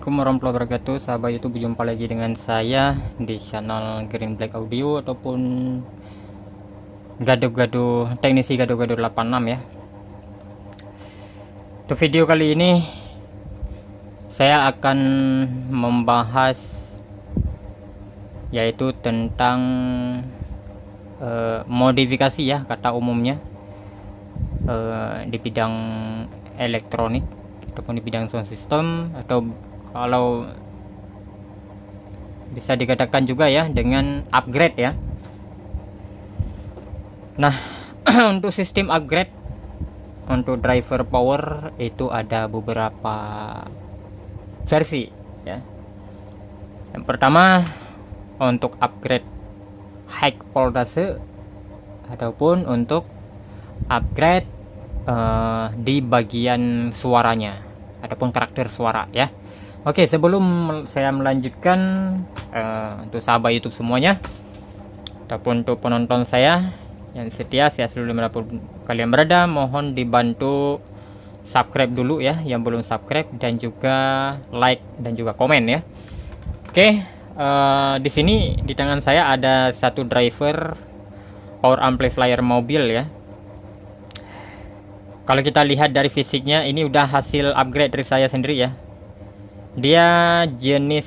Assalamualaikum warahmatullahi wabarakatuh, sahabat YouTube. Jumpa lagi dengan saya di channel Green Black Audio ataupun gaduh-gaduh teknisi gaduh-gaduh 86 ya. Untuk video kali ini saya akan membahas yaitu tentang modifikasi ya, kata umumnya di bidang elektronik ataupun di bidang sound system, atau kalau bisa dikatakan juga ya dengan upgrade ya. Nah, untuk sistem upgrade untuk driver power itu ada beberapa versi ya. Yang pertama untuk upgrade high voltage ataupun untuk upgrade di bagian suaranya ataupun karakter suara ya. Oke, sebelum saya melanjutkan, untuk sahabat YouTube semuanya ataupun untuk penonton saya yang setia, saya selalu dimanapun kalian berada, mohon dibantu subscribe dulu ya yang belum subscribe, dan juga like dan juga komen ya. Oke, di sini di tangan saya ada satu driver power amplifier mobil ya. Kalau kita lihat dari fisiknya, ini udah hasil upgrade dari saya sendiri ya. Dia jenis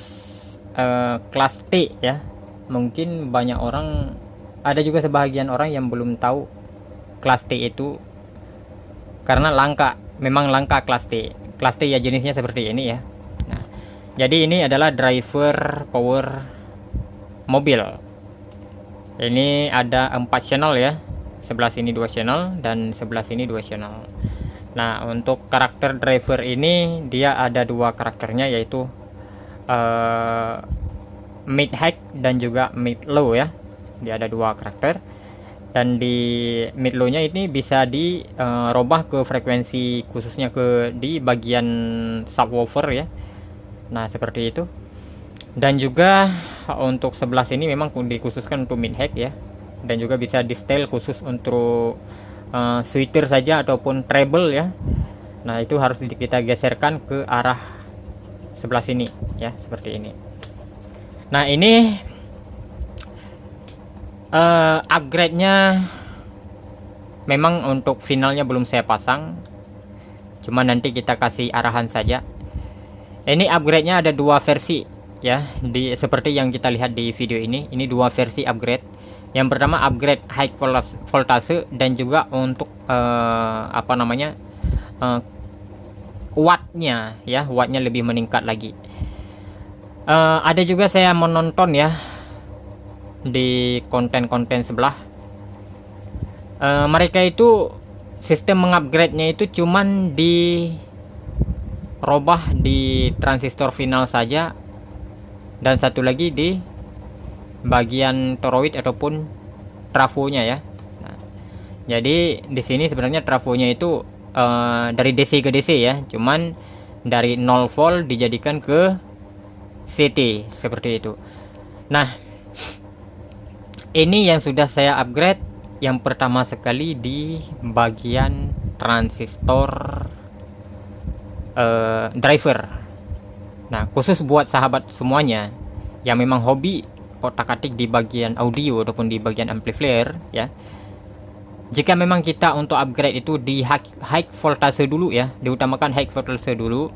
kelas T ya. Mungkin banyak orang, ada juga sebagian orang yang belum tahu kelas T itu, karena langka, memang langka kelas T. Kelas T ya jenisnya seperti ini ya. Nah, jadi ini adalah driver power mobil. Ini ada 4 channel ya. Sebelah sini 2 channel dan sebelah sini 2 channel. Nah, untuk karakter driver ini dia ada 2 karakternya, yaitu mid high dan juga mid low ya. Dia ada 2 karakter, dan di mid low nya ini bisa dirubah ke frekuensi, khususnya di bagian subwoofer ya. Nah, seperti itu. Dan juga untuk sebelah sini memang dikhususkan untuk mid high ya, dan juga bisa di setel khusus untuk switcher saja ataupun treble ya. Nah, itu harus kita geserkan ke arah sebelah sini ya, seperti ini. Nah, ini upgrade-nya memang untuk finalnya belum saya pasang, cuma nanti kita kasih arahan saja. Ini upgrade-nya ada 2 versi ya, seperti yang kita lihat di video ini. Ini 2 versi upgrade. Yang pertama upgrade high voltage, dan juga untuk wattnya ya, wattnya lebih meningkat lagi. Ada juga saya menonton ya di konten-konten sebelah, mereka itu sistem mengupgrade-nya itu cuman dirobah di transistor final saja, dan satu lagi di bagian toroid ataupun trafonya ya. Nah, jadi di sini sebenarnya trafonya itu dari DC ke DC ya, cuman dari 0 volt dijadikan ke CT seperti itu. Nah, ini yang sudah saya upgrade. Yang pertama sekali di bagian transistor driver. Nah, khusus buat sahabat semuanya yang memang hobi kotak-katik di bagian audio ataupun di bagian amplifier ya. Jika memang kita untuk upgrade itu di high voltage dulu ya, diutamakan high voltage dulu,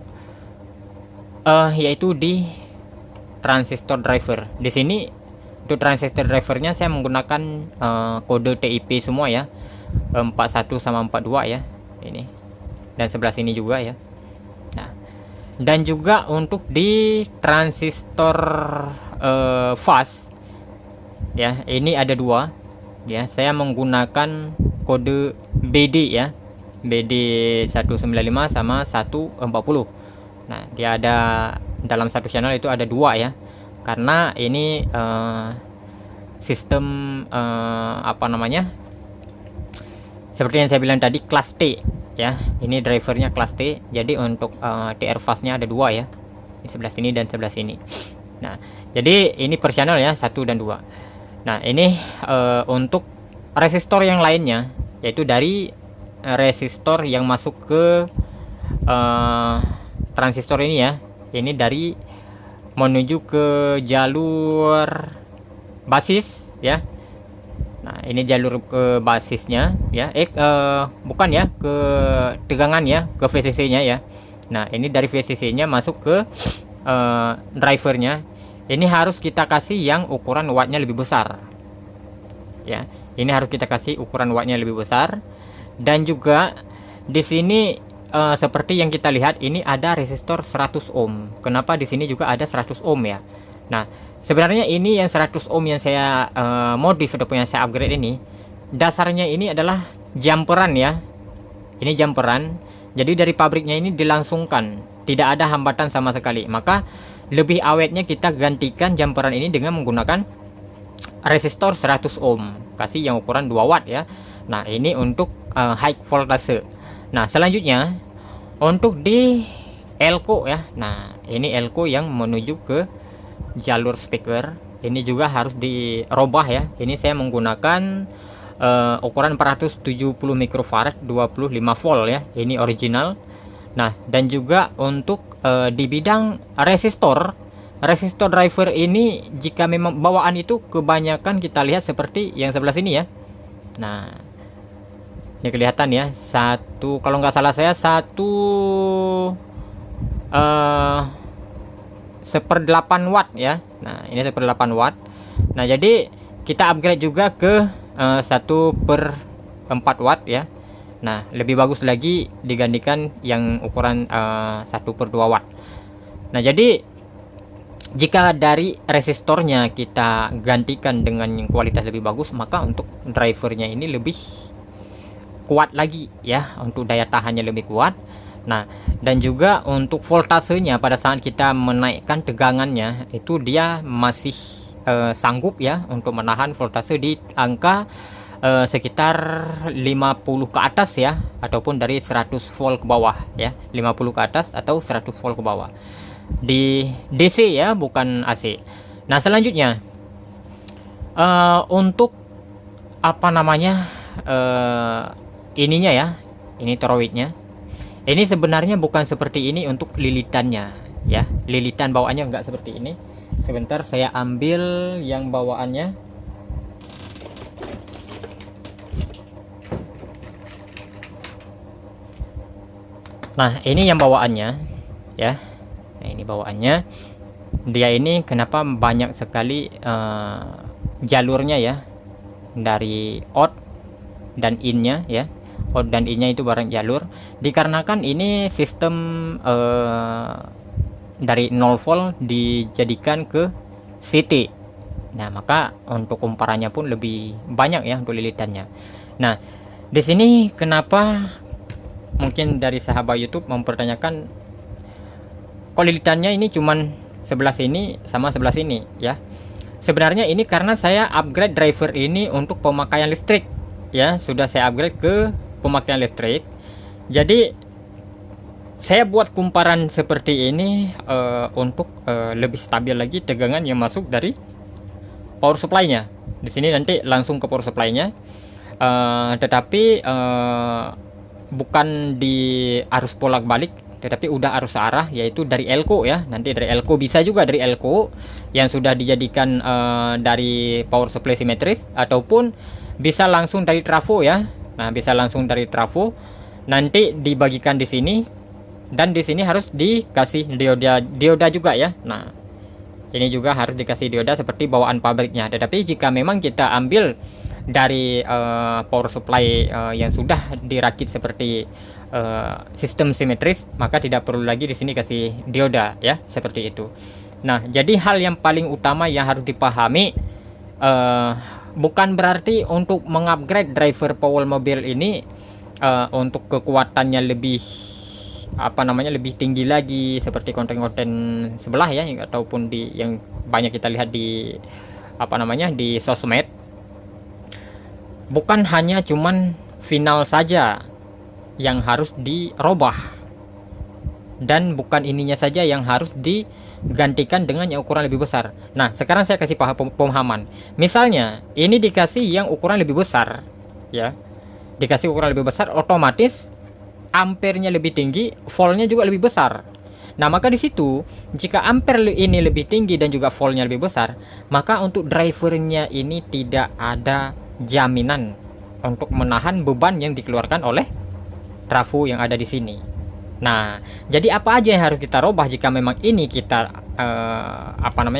yaitu di transistor driver. Di sini untuk transistor drivernya saya menggunakan kode TIP semua ya, 41 sama 42 ya ini, dan sebelah sini juga ya. Nah, dan juga untuk di transistor fast ya, ini ada 2 ya. Saya menggunakan kode BD ya, BD 195 sama 140. Nah, dia ada dalam satu channel itu ada 2 ya, karena ini sistem seperti yang saya bilang tadi, kelas T ya. Ini drivernya kelas T, jadi untuk TR fastnya ada 2 ya, di sebelah sini dan sebelah sini. Nah, jadi ini per channel ya, 1 dan 2. Nah, ini untuk resistor yang lainnya, yaitu dari resistor yang masuk ke transistor ini ya, Ini dari menuju ke jalur basis ya. Nah, ini jalur ke basisnya ya. Bukan ya, ke tegangan ya, ke VCC-nya ya. Nah, ini dari VCC-nya masuk ke drivernya. Ini harus kita kasih yang ukuran wattnya lebih besar. Ya, ini harus kita kasih ukuran wattnya lebih besar. Dan juga di sini seperti yang kita lihat, ini ada resistor 100 ohm. Kenapa di sini juga ada 100 ohm ya? Nah, sebenarnya ini yang 100 ohm yang saya modif ataupun yang saya upgrade ini, dasarnya ini adalah jumperan ya. Ini jumperan. Jadi dari pabriknya ini dilangsungkan, tidak ada hambatan sama sekali. Maka lebih awetnya kita gantikan jumperan ini dengan menggunakan resistor 100 ohm. Kasih yang ukuran 2 watt ya. Nah, ini untuk high voltase. Nah, selanjutnya untuk di elko ya. Nah, ini elko yang menuju ke jalur speaker. Ini juga harus dirubah ya. Ini saya menggunakan ukuran 470 mikrofarad 25 volt ya. Ini original. Nah, dan juga untuk di bidang resistor driver ini, jika memang bawaan itu kebanyakan kita lihat seperti yang sebelah sini ya. Nah, ini kelihatan ya, satu, kalau nggak salah saya, 1/8 watt ya. Nah, ini 1/8 watt. Nah, jadi kita upgrade juga ke 1/4 watt ya. Nah, lebih bagus lagi digantikan yang ukuran 1/2 watt. Nah, jadi jika dari resistornya kita gantikan dengan yang kualitas lebih bagus, maka untuk drivernya ini lebih kuat lagi ya, untuk daya tahannya lebih kuat. Nah, dan juga untuk voltasenya pada saat kita menaikkan tegangannya itu dia masih sanggup ya untuk menahan voltase di angka sekitar 50 ke atas ya, ataupun dari 100 volt ke bawah ya, 50 ke atas atau 100 volt ke bawah di DC ya, bukan AC. Nah, selanjutnya untuk apa namanya, ininya ya, ini toroidnya. Ini sebenarnya bukan seperti ini untuk lilitannya ya, lilitan bawaannya enggak seperti ini. Sebentar saya ambil yang bawaannya. Nah, ini yang bawaannya ya. Nah, ini bawaannya. Dia ini kenapa banyak sekali jalurnya ya, dari out dan innya ya. Out dan innya itu barang jalur, dikarenakan ini sistem dari 0 volt dijadikan ke CT. Nah, maka untuk kumparannya pun lebih banyak ya untuk lilitannya. Nah, di sini kenapa mungkin dari sahabat YouTube mempertanyakan kok lilitannya ini cuman sebelah sini sama sebelah sini ya. Sebenarnya ini karena saya upgrade driver ini untuk pemakaian listrik ya, sudah saya upgrade ke pemakaian listrik. Jadi saya buat kumparan seperti ini untuk lebih stabil lagi tegangan yang masuk dari power supply-nya. Di sini nanti langsung ke power supply-nya, tetapi bukan di arus bolak-balik, tetapi udah arus arah, yaitu dari elko ya. Nanti dari elko, bisa juga dari elko yang sudah dijadikan dari power supply simetris, ataupun bisa langsung dari trafo ya. Nah, bisa langsung dari trafo, nanti dibagikan di sini, dan di sini harus dikasih dioda juga ya. Nah, ini juga harus dikasih dioda seperti bawaan pabriknya. Tetapi jika memang kita ambil dari power supply yang sudah dirakit seperti sistem simetris, maka tidak perlu lagi di sini kasih dioda ya, seperti itu. Nah, jadi hal yang paling utama yang harus dipahami, bukan berarti untuk mengupgrade driver power mobil ini untuk kekuatannya lebih lebih tinggi lagi seperti konten-konten sebelah ya, ataupun di yang banyak kita lihat di di sosmed. Bukan hanya cuman final saja yang harus dirubah, dan bukan ininya saja yang harus digantikan dengan yang ukuran lebih besar. Nah, sekarang saya kasih pemahaman. Misalnya ini dikasih yang ukuran lebih besar ya, dikasih ukuran lebih besar, otomatis ampernya lebih tinggi, voltnya juga lebih besar. Nah, maka di situ jika ampere ini lebih tinggi dan juga voltnya lebih besar, maka untuk drivernya ini tidak ada jaminan untuk menahan beban yang dikeluarkan oleh trafo yang ada di sini. Nah, jadi apa aja yang harus kita rubah jika memang ini kita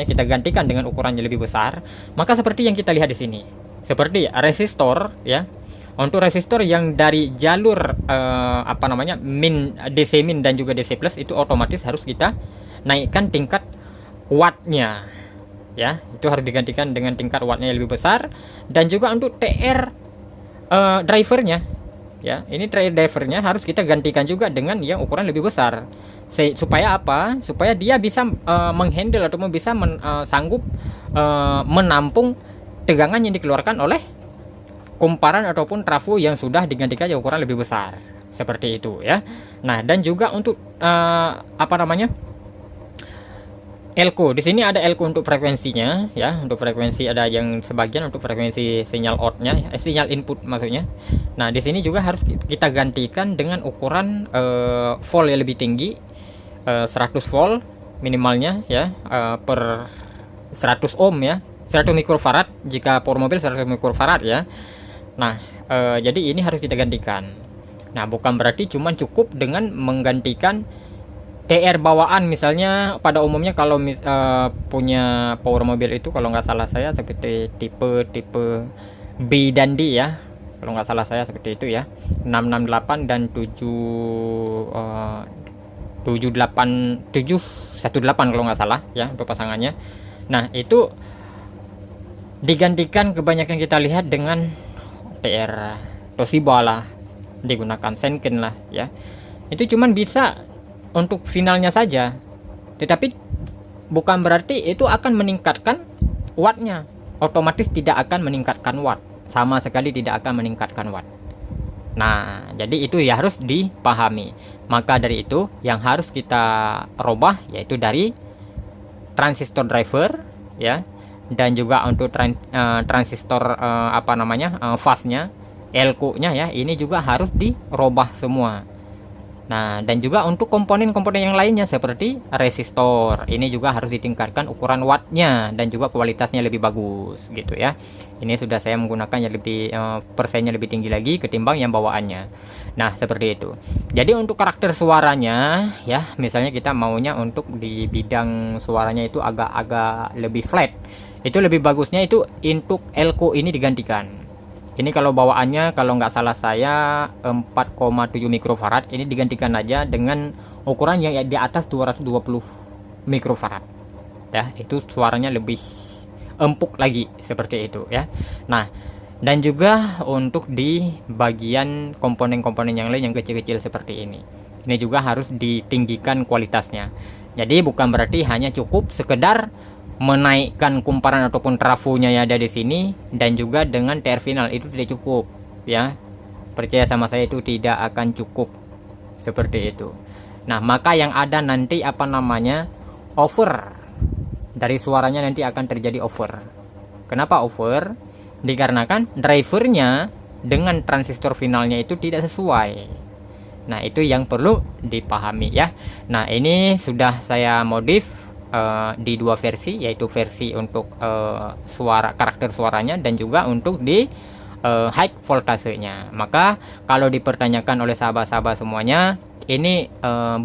kita gantikan dengan ukuran yang lebih besar? Maka seperti yang kita lihat di sini, seperti resistor ya. Untuk resistor yang dari jalur min, DC min dan juga DC plus itu otomatis harus kita naikkan tingkat wattnya ya. Itu harus digantikan dengan tingkat wattnya yang lebih besar. Dan juga untuk TR drivernya ya, ini drivernya harus kita gantikan juga dengan yang ukuran lebih besar. Supaya apa? Supaya dia bisa menghandle atau bisa sanggup menampung tegangan yang dikeluarkan oleh kumparan ataupun trafo yang sudah digantikan yang ukuran lebih besar. Seperti itu ya. Nah, dan juga untuk elko. Di sini ada elko untuk frekuensinya ya. Untuk frekuensi ada yang sebagian untuk frekuensi sinyal outnya, sinyal input maksudnya. Nah, di sini juga harus kita gantikan dengan ukuran volt yang lebih tinggi, 100 volt minimalnya ya, per 100 ohm ya. 100 mikrofarad jika power mobil 100 mikrofarad ya. Nah, jadi ini harus kita gantikan. Nah, bukan berarti cuman cukup dengan menggantikan TR bawaan. Misalnya pada umumnya kalau punya power mobil itu kalau nggak salah saya seperti tipe B dan D ya, kalau nggak salah saya seperti itu ya, 668 dan 718 kalau nggak salah ya untuk pasangannya. Nah, itu digantikan kebanyakan kita lihat dengan TR Toshiba lah, digunakan Senken lah ya. Itu cuman bisa untuk finalnya saja, tetapi bukan berarti itu akan meningkatkan wattnya. Otomatis tidak akan meningkatkan watt, sama sekali tidak akan meningkatkan watt. Nah, jadi itu ya harus dipahami. Maka dari itu yang harus kita robah yaitu dari transistor driver ya, dan juga untuk transistor fase-nya, elko-nya ya, ini juga harus dirobah semua. Nah, dan juga untuk komponen-komponen yang lainnya seperti resistor, ini juga harus ditingkatkan ukuran wattnya dan juga kualitasnya lebih bagus gitu ya. Ini sudah saya menggunakan yang lebih persennya lebih tinggi lagi ketimbang yang bawaannya. Nah, seperti itu. Jadi untuk karakter suaranya ya, misalnya kita maunya untuk di bidang suaranya itu agak-agak lebih flat, itu lebih bagusnya itu untuk elko ini digantikan. Ini kalau bawaannya kalau nggak salah saya 4,7 mikrofarad, ini digantikan aja dengan ukuran yang di atas 220 mikrofarad ya, itu suaranya lebih empuk lagi seperti itu ya. Nah, dan juga untuk di bagian komponen-komponen yang lain yang kecil-kecil seperti ini juga harus ditinggikan kualitasnya. Jadi bukan berarti hanya cukup sekedar menaikkan kumparan ataupun trafonya yang ada di sini dan juga dengan TR final, itu tidak cukup ya. Percaya sama saya, itu tidak akan cukup seperti itu. Nah, maka yang ada nanti over dari suaranya, nanti akan terjadi over. Kenapa over? Dikarenakan drivernya dengan transistor finalnya itu tidak sesuai. Nah, itu yang perlu dipahami ya. Nah, ini sudah saya modif di dua versi, yaitu versi untuk karakter suaranya dan juga untuk di high voltasenya. Maka kalau dipertanyakan oleh sahabat-sahabat semuanya, ini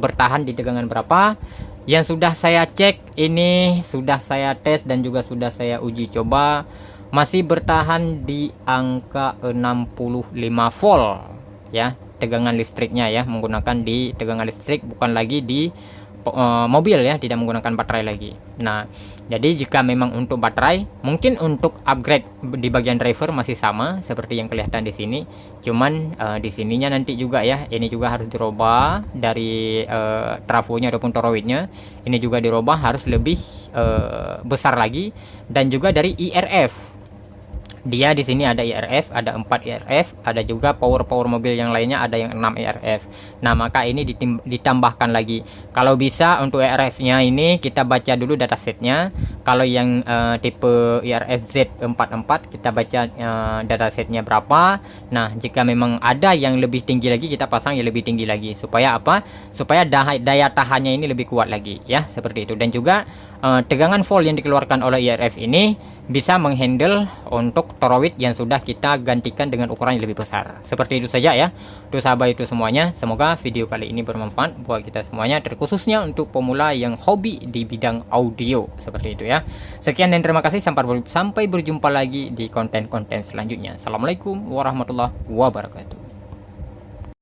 bertahan di tegangan berapa? Yang sudah saya cek, ini sudah saya tes dan juga sudah saya uji coba, masih bertahan di angka 65 volt ya, tegangan listriknya ya, menggunakan di tegangan listrik, bukan lagi di mobil ya, tidak menggunakan baterai lagi. Nah, jadi jika memang untuk baterai, mungkin untuk upgrade di bagian driver masih sama seperti yang kelihatan di sini. Cuman di sininya nanti juga ya, ini juga harus dirubah dari trafonya ataupun toroidnya. Ini juga dirubah harus lebih besar lagi, dan juga dari IRF. Dia di sini ada IRF, ada 4 IRF, ada juga power mobil yang lainnya ada yang 6 IRF. Nah, maka ini ditambahkan lagi. Kalau bisa untuk IRF-nya ini kita baca dulu datasetnya. Kalau yang tipe IRF Z44 kita baca datasetnya berapa. Nah, jika memang ada yang lebih tinggi lagi kita pasang yang lebih tinggi lagi supaya apa? Supaya daya tahannya ini lebih kuat lagi ya, seperti itu. Dan juga tegangan volt yang dikeluarkan oleh IRF ini bisa menghandle untuk torowid yang sudah kita gantikan dengan ukuran yang lebih besar. Seperti itu saja ya untuk sahabat itu semuanya. Semoga video kali ini bermanfaat buat kita semuanya, terkhususnya untuk pemula yang hobi di bidang audio seperti itu ya. Sekian dan terima kasih, sampai berjumpa lagi di konten-konten selanjutnya. Assalamualaikum warahmatullahi wabarakatuh.